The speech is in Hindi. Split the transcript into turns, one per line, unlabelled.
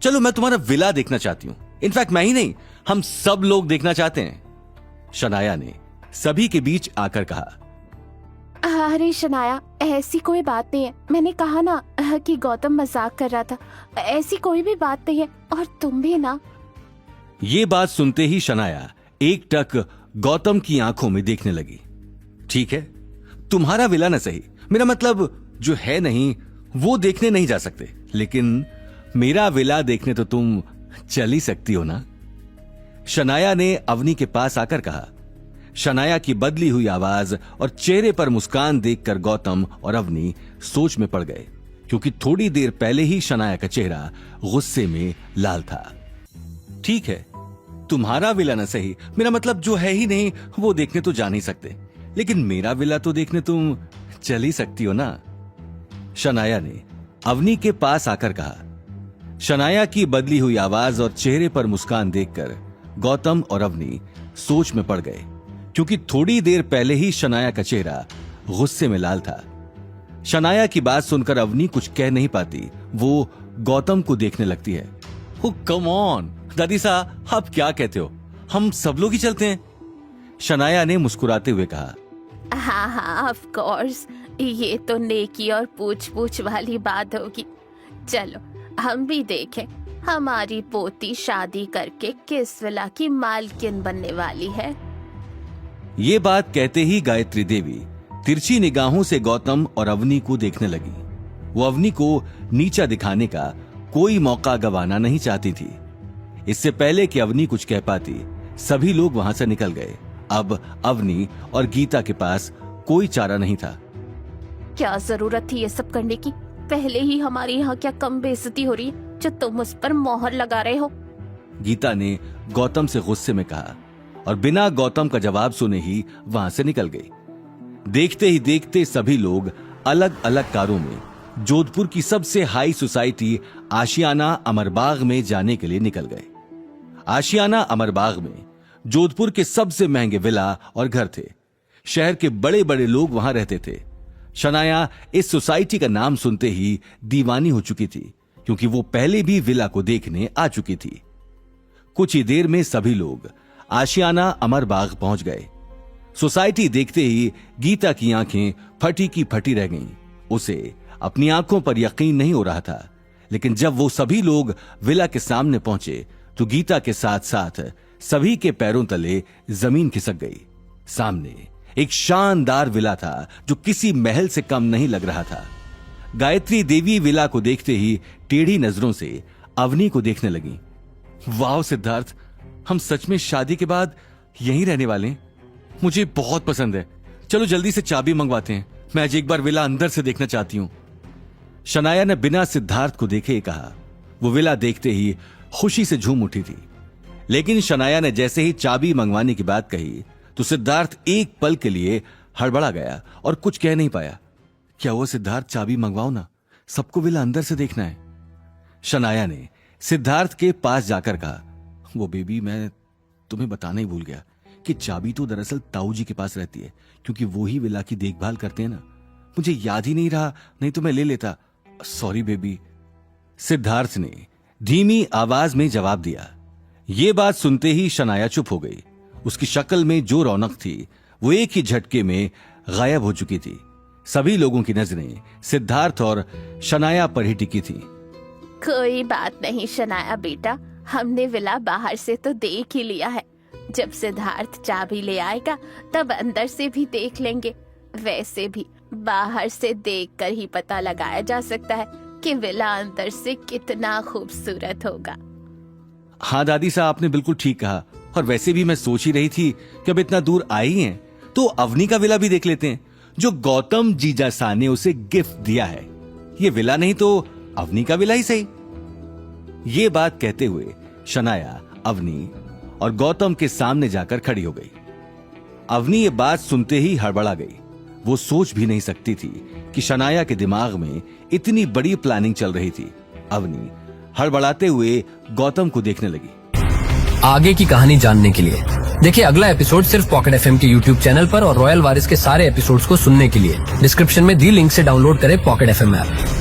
चलो मैं तुम्हारा विला देखना चाहती हूँ। इनफैक्ट मैं ही नहीं, हम सब लोग देखना चाहते हैं। शनाया ने सभी के बीच आकर कहा।
अरे शनाया, ऐसी कोई बात नहीं है। मैंने कहा ना कि गौतम मजाक कर रहा था। ऐसी कोई भी बात नहीं है, और तुम भी ना।
ये बात सुनते ही शनाया एक टक गौतम की आंखों में देखने लगी। ठीक है, तुम्हारा विला न सही, मेरा मतलब जो है नहीं वो देखने नहीं जा सकते, लेकिन मेरा विला देखने तो तुम चल ही सकती हो ना। शनाया ने अवनी के पास आकर कहा। शनाया की बदली हुई आवाज और चेहरे पर मुस्कान देखकर गौतम और अवनी सोच में पड़ गए, क्योंकि थोड़ी देर पहले ही शनाया का चेहरा गुस्से में लाल था। ठीक है, तुम्हारा विला न सही, मेरा मतलब जो है ही नहीं वो देखने तो जा नहीं सकते, लेकिन मेरा विला तो देखने तुम चल ही सकती हो ना। शनाया ने अवनी के पास आकर कहा। शनाया की बदली हुई आवाज और चेहरे पर मुस्कान देखकर गौतम और अवनी सोच में पड़ गए, क्योंकि थोड़ी देर पहले ही शनाया का चेहरा गुस्से में लाल था। शनाया की बात सुनकर अवनी कुछ कह नहीं पाती, वो गौतम को देखने लगती है। ओ कम ऑन दादी साहब, आप क्या कहते हो, हम सब लोग ही चलते हैं। शनाया ने मुस्कुराते हुए कहा।
हाँ हाँ, ऑफ कोर्स, ये तो नेकी और पूछ पूछ वाली बात होगी। चलो हम भी देखें हमारी पोती शादी करके किस विला की मालकिन बनने वाली है।
ये बात कहते ही गायत्री देवी तिरछी निगाहों से गौतम और अवनी को देखने लगी। वो अवनी को नीचा दिखाने का कोई मौका गंवाना नहीं चाहती थी। इससे पहले कि अवनी कुछ कह पाती, सभी लोग वहां से निकल गए। अब अवनी और गीता के पास कोई चारा नहीं था।
क्या जरूरत थी ये सब करने की? पहले ही हमारी यहाँ क्या कम बेइज्जती हो रही है जो तुम उस पर मोहर लगा रहे हो?
गीता ने गौतम से गुस्से में कहा और बिना गौतम का जवाब सुने ही वहां से निकल गई। देखते ही देखते सभी लोग अलग अलग कारों में जोधपुर की सबसे हाई सोसाइटी आशियाना अमरबाग में जाने के लिए निकल गए। आशियाना अमरबाग में जोधपुर के सबसे महंगे विला और घर थे। शहर के बड़े बड़े लोग वहां रहते थे। शनाया इस सोसाइटी का नाम सुनते ही दीवानी हो चुकी थी, क्योंकि वो पहले भी विला को देखने आ चुकी थी। कुछ ही देर में सभी लोग आशियाना अमरबाग पहुंच गए। सोसाइटी देखते ही गीता की आंखें फटी की फटी रह गईं। उसे अपनी आंखों पर यकीन नहीं हो रहा था, लेकिन जब वो सभी लोग विला के सामने पहुंचे तो गीता के साथ साथ सभी के पैरों तले जमीन खिसक गई। सामने एक शानदार विला था जो किसी महल से कम नहीं लग रहा था। गायत्री देवी विला को देखते ही टेढ़ी नजरों से अवनी को देखने लगी। वाह सिद्धार्थ, हम सच में शादी के बाद यहीं रहने वाले हैं। मुझे बहुत पसंद है। चलो जल्दी से चाबी मंगवाते हैं, मैं आज एक बार विला अंदर से देखना चाहती हूं। शनाया ने बिना सिद्धार्थ को देखे ही कहा। वो विला देखते ही खुशी से झूम उठी थी, लेकिन शनाया ने जैसे ही चाबी मंगवाने की बात कही तो सिद्धार्थ एक पल के लिए हड़बड़ा गया और कुछ कह नहीं पाया। क्या हुआ सिद्धार्थ, चाबी मंगवाओ ना, सबको विला अंदर से देखना है। शनाया ने सिद्धार्थ के पास जाकर कहा। वो बेबी, मैं तुम्हें बताना ही भूल गया कि चाबी तो दरअसल ताऊ जी के पास रहती है, क्योंकि वो ही विला की देखभाल करते हैं ना। मुझे याद ही नहीं रहा, नहीं तो मैं ले लेता। Sorry baby. सिद्धार्थ ने धीमी आवाज में जवाब दिया। ये बात सुनते ही शनाया चुप हो गई। उसकी शक्ल में जो रौनक थी वो एक ही झटके में गायब हो चुकी थी। सभी लोगों की नजरें सिद्धार्थ और शनाया पर ही टिकी थी।
कोई बात नहीं शनाया बेटा, हमने विला बाहर से तो देख ही लिया है। जब सिद्धार्थ चाबी ले आएगा तब अंदर से भी देख लेंगे। वैसे भी बाहर से देखकर ही पता लगाया जा सकता है कि विला अंदर से कितना खूबसूरत होगा।
हाँ दादी साहब, आपने बिल्कुल ठीक कहा। और वैसे भी मैं सोच ही रही थी कि अब इतना दूर आई हैं तो अवनी का विला भी देख लेते हैं, जो गौतम जीजा सा ने उसे गिफ्ट दिया है। ये विला नहीं तो अवनी का विला ही सही। ये बात कहते हुए शनाया अवनी और गौतम के सामने जाकर खड़ी हो गई। अवनी ये बात सुनते ही हड़बड़ा गई। वो सोच भी नहीं सकती थी कि शनाया के दिमाग में इतनी बड़ी प्लानिंग चल रही थी। अवनी हड़बड़ाते हुए गौतम को देखने लगी।
आगे की कहानी जानने के लिए देखिए अगला एपिसोड सिर्फ पॉकेट एफएम के यूट्यूब चैनल पर, और रॉयल वारिस के सारे एपिसोड्स को सुनने के लिए डिस्क्रिप्शन में दी लिंक से डाउनलोड करें पॉकेट एफएम ऐप।